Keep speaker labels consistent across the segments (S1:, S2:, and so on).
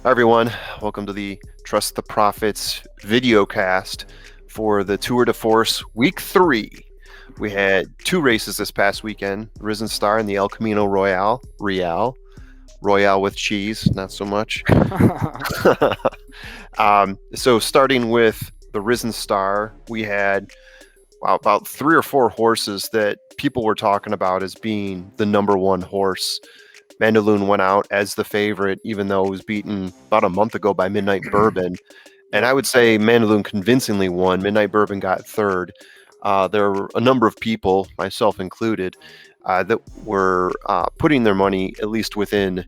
S1: Hi everyone, welcome to the Trust the Profits video cast for the Tour de Force Week 3. We had two races this past weekend, Risen Star and the El Camino Royale with cheese, not so much. So starting with the Risen Star, we had about 3 or 4 horses that people were talking about as being the number one horse. Mandaloun went out as the favorite, even though it was beaten about a month ago by Midnight Bourbon. And I would say Mandaloun convincingly won. Midnight Bourbon got third. There were a number of people, myself included, that were putting their money, at least within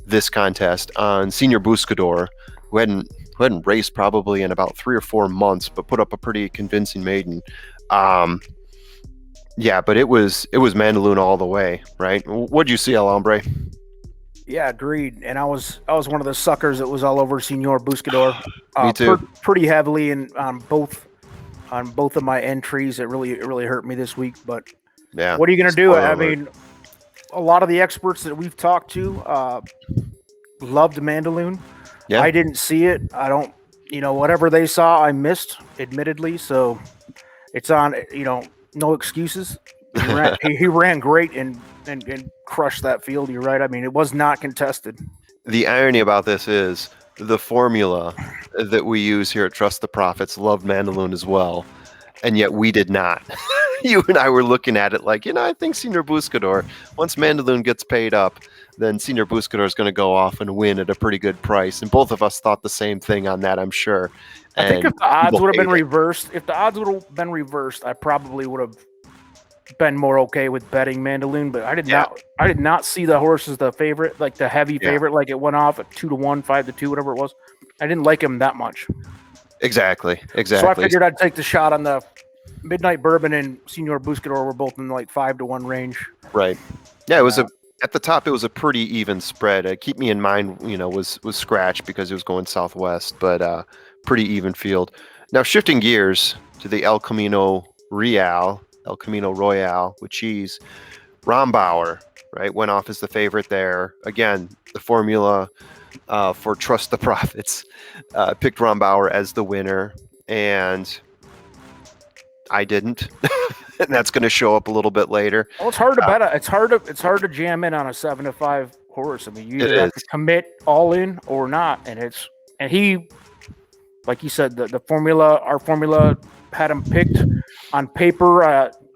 S1: this contest, on Senior Buscador, who hadn't raced probably in about 3 or 4 months, but put up a pretty convincing maiden. Yeah, but it was Mandaloun all the way, right? What'd you see, El Hombre?
S2: Yeah, agreed. And I was one of the suckers that was all over Senor Buscador.
S1: Me too.
S2: Pretty heavily on both of my entries. It really hurt me this week. But
S1: Yeah.
S2: what are you gonna do?
S1: Spoiler
S2: I
S1: alert.
S2: mean, a lot of the experts that we've talked to loved Mandaloun.
S1: Yeah.
S2: I didn't see it. I don't. Whatever they saw, I missed. Admittedly, so it's on. No excuses. He ran great and crushed that field. You're right. I mean, it was not contested.
S1: The irony about this is the formula that we use here at Trust the Profits loved Mandaloun as well, and yet we did not. You and I were looking at it like, I think Senior Buscador, once Mandaloun gets paid up, then Senior Buscador is going to go off and win at a pretty good price. And both of us thought the same thing on that, I'm sure.
S2: I think
S1: And
S2: if the odds
S1: people
S2: would have been
S1: hate it.
S2: reversed, I probably would have been more okay with betting Mandaloun. But I did not see the horse as the favorite, like the heavy
S1: Yeah.
S2: favorite, like it went off at 2-1, 5-2, whatever it was. I didn't like him that much,
S1: Exactly.
S2: so I figured I'd take the shot on the Midnight Bourbon and Senor Buscador were both in like 5-1 range.
S1: Right. Yeah, it was at the top. It was a pretty even spread. Keep me in mind, was Scratch because it was going southwest, but pretty even field. Now shifting gears to the El Camino Royale with cheese. Rombauer, right, went off as the favorite there. Again, the formula for Trust the Profits picked Rombauer as the winner, and I didn't. And that's going to show up a little bit later.
S2: Well, it's hard to bet. It's hard to jam in on a 7-5 horse. I mean, you either have to commit all in or not. And he, like you said, our formula had him picked on paper.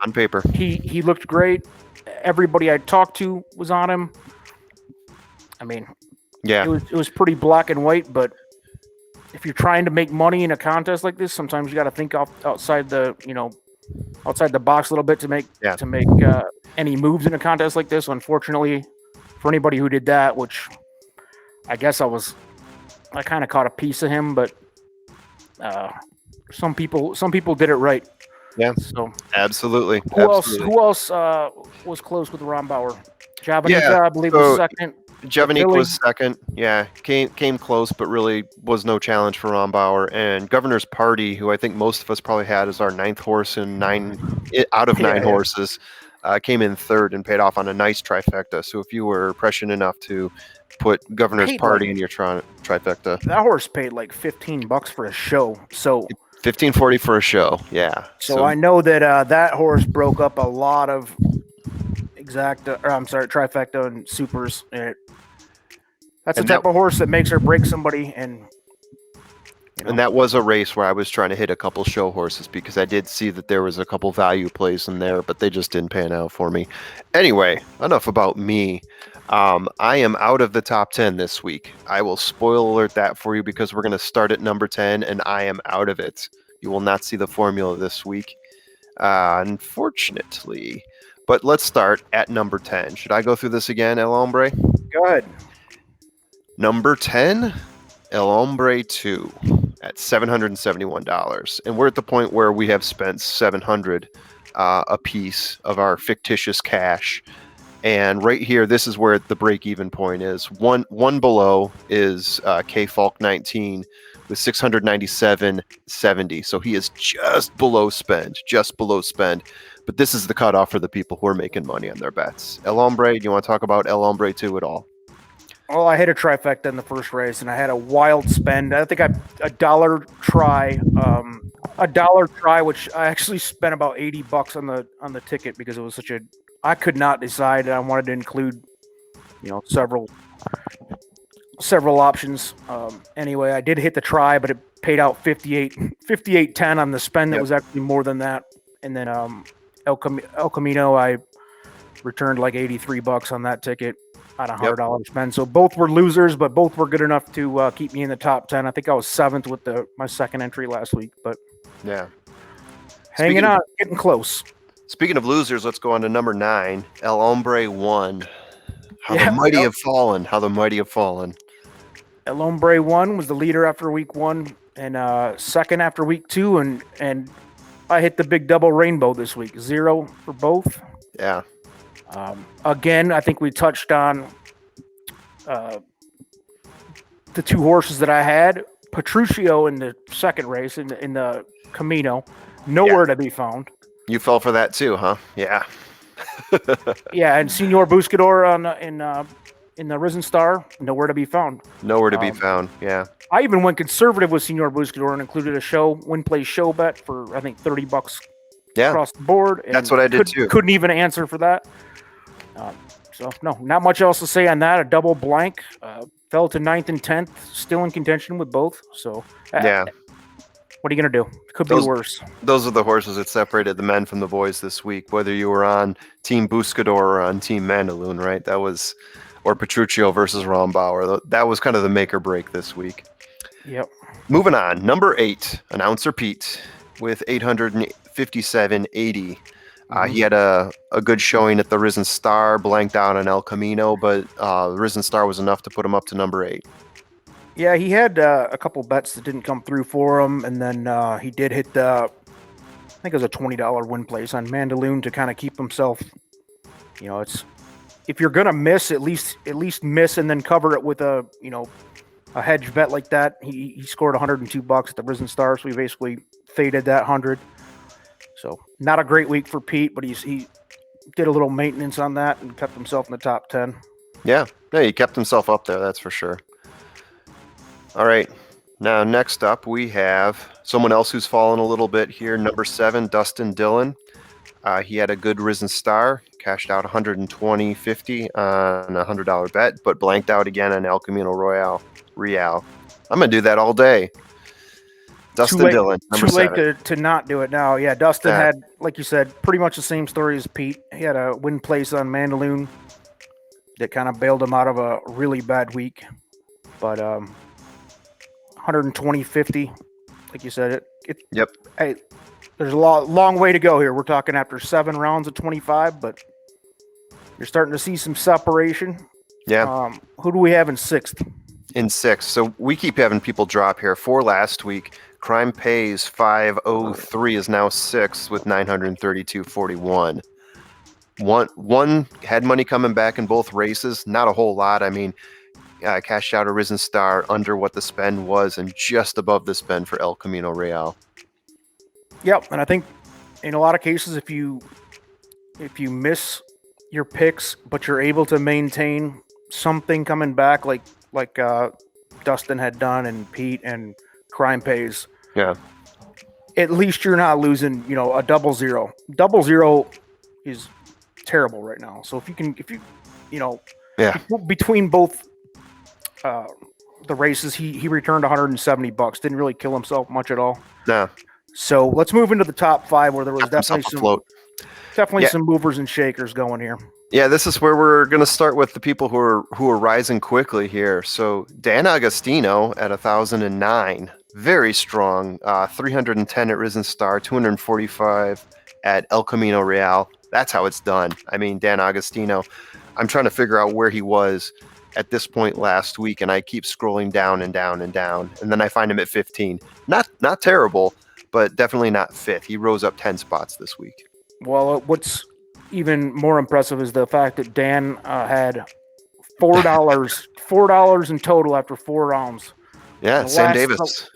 S1: On paper,
S2: he looked great. Everybody I talked to was on him. I mean,
S1: yeah,
S2: it was pretty black and white. But if you're trying to make money in a contest like this, sometimes you got to think outside the box a little bit to make any moves in a contest like this. Unfortunately, for anybody who did that, which I guess I kind of caught a piece of him, but some people did it right.
S1: Yeah,
S2: So
S1: absolutely.
S2: who else was close with Rombauer? Javanica, I believe, was second.
S1: Javanik was second. Yeah, came close, but really was no challenge for Rombauer. And Governor's Party, who I think most of us probably had as our 9th horse in 9 out of 9 horses, came in third and paid off on a nice trifecta. So if you were prescient enough to put Governor's Party in your trifecta,
S2: that horse paid like $15 for a show. So
S1: $15.40 for a show. Yeah.
S2: So I know that that horse broke up a lot of trifecta and supers. That's the type of horse that makes or breaks somebody. And
S1: that was a race where I was trying to hit a couple show horses because I did see that there was a couple value plays in there, but they just didn't pan out for me. Anyway, enough about me. I am out of the top 10 this week. I will spoil alert that for you because we're going to start at number 10 and I am out of it. You will not see the formula this week, unfortunately. But let's start at number 10. Should I go through this again, El Hombre?
S2: Go ahead.
S1: Number 10, El Hombre 2 at $771. And we're at the point where we have spent $700 a piece of our fictitious cash. And right here, this is where the break-even point is. One below is K Falk 19 with $697.70. So he is just below spend. But this is the cutoff for the people who are making money on their bets. El Hombre, do you want to talk about El Hombre 2 at all?
S2: Well, I hit a trifecta in the first race, and I had a wild spend. I think a dollar try, which I actually spent about $80 on the ticket because it was such a. I could not decide. And I wanted to include, several options. Anyway, I did hit the try, but it paid out 58.10 on the spend. That was actually more than that. And then El Camino, I returned like $83 on that ticket on a $100 spend. So both were losers, but both were good enough to keep me in the top 10. I think I was 7th with my second entry last week, but hanging on, getting close.
S1: Speaking of losers, let's go on to number 9. El Hombre won. How the mighty have fallen. How the mighty have fallen.
S2: El Hombre 1 was the leader after week 1 and second after week 2, and I hit the big double rainbow this week. 0 for both.
S1: Yeah.
S2: Again, I think we touched on the 2 horses that I had. Petruccio in the second race in the Camino, nowhere to be found.
S1: You fell for that too, huh? Yeah.
S2: Yeah, and Senor Buscador in the Risen Star, nowhere to be found.
S1: Nowhere to be found. Yeah.
S2: I even went conservative with Senor Buscador and included a win play show bet for I think $30 across the board. And
S1: that's what I did too.
S2: Couldn't even answer for that. So no, not much else to say on that. A double blank, fell to 9th and 10th, still in contention with both. So what are you gonna do? Could be worse.
S1: Those are the horses that separated the men from the boys this week. Whether you were on Team Buscador or on Team Mandaloun, right? That was, or Petruccio versus Rombauer. That was kind of the make or break this week.
S2: Yep.
S1: Moving on, number 8, Announcer Pete with 857.80. He had a good showing at the Risen Star, blanked out on El Camino, but the Risen Star was enough to put him up to number 8.
S2: Yeah, he had a couple bets that didn't come through for him, and then he did hit I think it was a $20 win place on Mandaloun to kind of keep himself. It's if you're gonna miss, at least miss and then cover it with a hedge bet like that. He scored $102 at the Risen Star, so he basically faded that 100. So not a great week for Pete, but he did a little maintenance on that and kept himself in the top 10.
S1: Yeah, he kept himself up there, that's for sure. All right, now next up we have someone else who's fallen a little bit here. Number 7, Dustin Dillon. He had a good Risen Star, cashed out $120.50 on a $100 bet, but blanked out again on El Camino Real. I'm going to do that all day. Dustin Dillon, number 7.
S2: Too late to not do it now. Yeah, Dustin had, like you said, pretty much the same story as Pete. He had a win place on Mandaloun that kind of bailed him out of a really bad week. But 120.50, like you said,
S1: Yep.
S2: Hey, there's a long way to go here. We're talking after 7 rounds of 25, but you're starting to see some separation.
S1: Yeah.
S2: Who do we have in 6th?
S1: In 6th. So we keep having people drop here. 4 last week. Crime Pays 503 is now 6th with 932.41. One had money coming back in both races. Not a whole lot. I mean, cashed out a Risen Star under what the spend was and just above the spend for El Camino Real.
S2: Yep, and I think in a lot of cases, if you miss your picks, but you're able to maintain something coming back, like Dustin had done and Pete and Crime Pays.
S1: Yeah.
S2: At least you're not losing, a 0-0. 0-0 is terrible right now. So if you between both the races, he returned $170. Didn't really kill himself much at all.
S1: No.
S2: So let's move into the top 5 where there was definitely some movers and shakers going here.
S1: Yeah, this is where we're going to start with the people who are rising quickly here. So Dan Agostino at 1,009, very strong. 310 at Risen Star, 245 at El Camino Real. That's how it's done. I mean, Dan Agostino, I'm trying to figure out where he was at this point last week, and I keep scrolling down and down and down, and then I find him at 15. Not terrible, but definitely not 5th. He rose up 10 spots this week.
S2: Well, what's even more impressive is the fact that Dan had $4 in total after 4 rounds.
S1: Yeah, Sam Davis.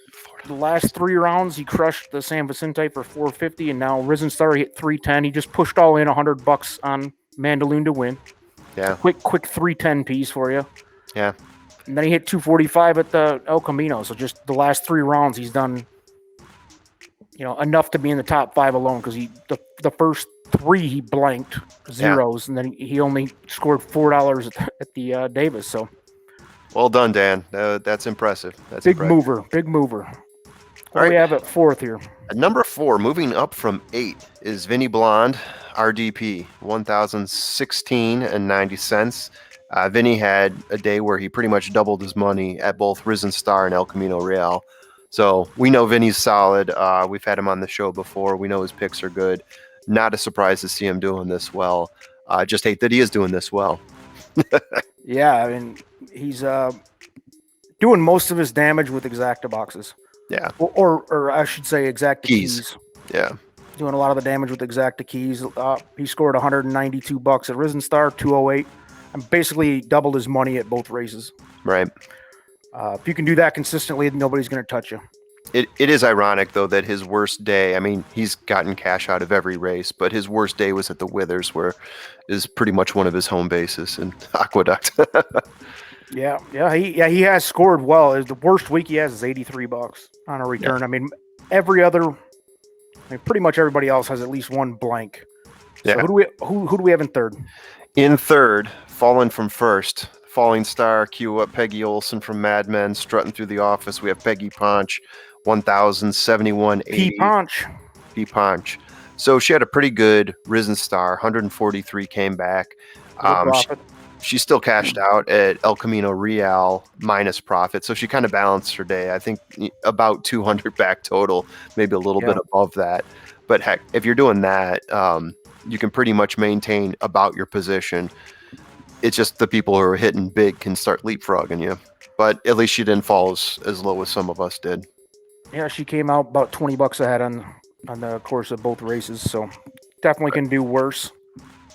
S2: The last 3 rounds, he crushed the San Vicente for $450, and now Risen Star hit $310. He just pushed all in $100 on Mandaloun to win.
S1: Yeah,
S2: quick 310 piece for you.
S1: Yeah,
S2: And then he hit 245 at the El Camino. So just the last 3 rounds, he's done, enough to be in the top 5 alone, because the first 3 he blanked zeros, and then he only scored $4 at the Davis. So
S1: well done, Dan. That's impressive. That's
S2: big
S1: impressive.
S2: Big mover. What do we have at 4th here?
S1: At number 4, moving up from 8, is Vinnie Blonde, RDP, $1,016.90. Vinny had a day where he pretty much doubled his money at both Risen Star and El Camino Real. So we know Vinny's solid. We've had him on the show before. We know his picks are good. Not a surprise to see him doing this well. Just hate that he is doing this well.
S2: Yeah, I mean, he's doing most of his damage with exacta boxes.
S1: Yeah.
S2: Or I should say exacta keys.
S1: Yeah.
S2: Doing a lot of the damage with exacta keys. He scored $192 at Risen Star, 208. And basically doubled his money at both races.
S1: Right.
S2: If you can do that consistently, nobody's going to touch you.
S1: It is ironic, though, that his worst day, I mean, he's gotten cash out of every race, but his worst day was at the Withers, where is pretty much one of his home bases in Aqueduct.
S2: Yeah, he has scored well. The worst week he has is $83 on a return. Yeah. I mean, pretty much everybody else has at least one blank. So yeah. Who do we have in 3rd?
S1: In 3rd, fallen from 1st, Falling Star, cue up Peggy Olson from Mad Men, strutting through the office. We have Peggy Ponch, $1,071.80. P Ponch. So she had a pretty good Risen Star, 143 came back. She still cashed out at El Camino Real minus profit, so she kind of balanced her day. I think about 200 back total, maybe a little bit above that. But heck, if you're doing that, you can pretty much maintain about your position. It's just the people who are hitting big can start leapfrogging you. But at least she didn't fall as low as some of us did.
S2: Yeah, she came out about $20 ahead on the course of both races, so definitely can do worse.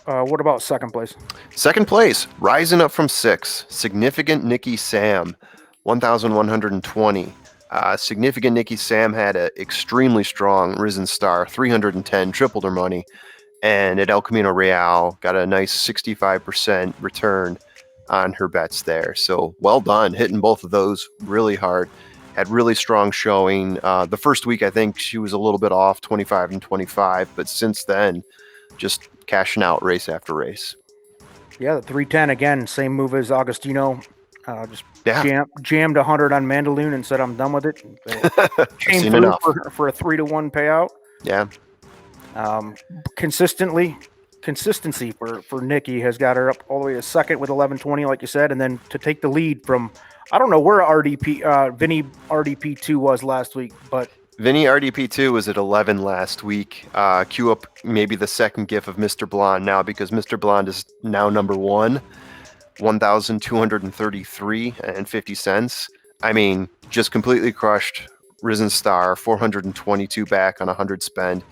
S2: What about 2nd place?
S1: 2nd place, rising up from 6, Significant Nikki Sam, 1,120. Significant Nikki Sam had an extremely strong Risen Star, 310, tripled her money. And at El Camino Real, got a nice 65% return on her bets there. So well done, hitting both of those really hard. Had really strong showing. The first week, I think she was a little bit off, 25 and 25. But since then, just cashing out race after race.
S2: Yeah, the 310, again, same move as Agostino. Jammed 100 on Mandaloon and said, I'm done with it. Came through for a 3-to-1 payout.
S1: Yeah.
S2: Consistency for Nikki has got her up all the way to 2nd with 1120, like you said, and then to take the lead from, I don't know where Vinny RDP2 was last week, but
S1: Vinny RDP2 was at 11 last week. Cue up maybe the second gif of Mr. Blonde now, because Mr. Blonde is now number 1, $1,233.50. I mean, just completely crushed Risen Star, 422 back on 100 spend.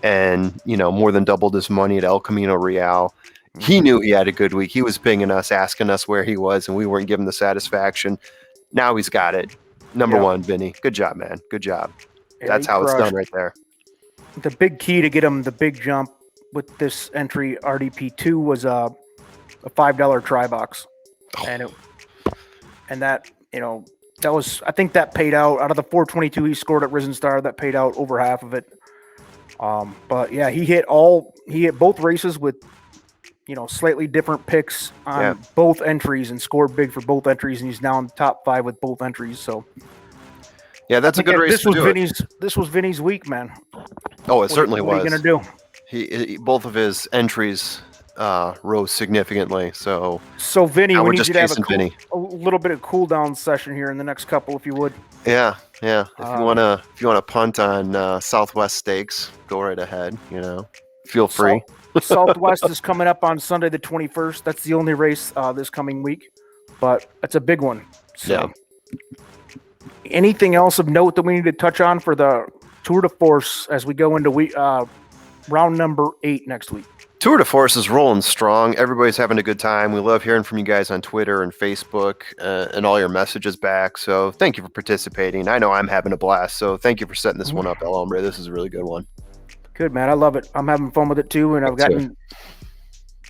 S1: And, more than doubled his money at El Camino Real. He knew he had a good week. He was pinging us, asking us where he was, and we weren't giving the satisfaction. Now he's got it. Number 1, Vinny. Good job, man. Good job. Yeah, that's how it's done right there.
S2: The big key to get him the big jump with this entry, RDP2, was a $5 try box. And that was, I think that paid out of the 422 he scored at Risen Star, that paid out over half of it. But yeah, he hit both races with, slightly different picks on both entries and scored big for both entries. And he's now in the top 5 with both entries. So
S1: yeah, that's a good race.
S2: This was Vinny's week, man.
S1: Oh, it certainly was.
S2: What are you going to do?
S1: He both of his entries rose significantly. So
S2: Vinny, we need you to have a little bit of cool down session here in the next couple, if you would.
S1: Yeah. If you wanna punt on Southwest Stakes, go right ahead. Feel free.
S2: Southwest is coming up on Sunday the 21st. That's the only race this coming week, but it's a big one. So, yeah. Anything else of note that we need to touch on for the Tour de Force as we go into round number 8 next week?
S1: Tour de Force is rolling strong. Everybody's having a good time. We love hearing from you guys on Twitter and Facebook and all your messages back. So thank you for participating. I know I'm having a blast. So thank you for setting this one up, El Hombre. This is a really good one.
S2: Good, man. I love it. I'm having fun with it too. And I've gotten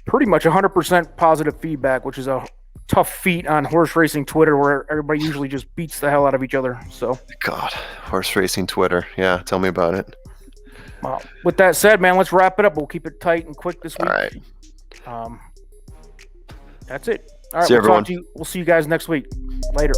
S2: pretty much 100% positive feedback, which is a tough feat on horse racing Twitter, where everybody usually just beats the hell out of each other. So,
S1: God, horse racing Twitter. Yeah, tell me about it.
S2: Well, with that said, man, let's wrap it up. We'll keep it tight and quick this week.
S1: All right.
S2: That's it. All right,
S1: see everyone.
S2: We'll see you guys next week. Later.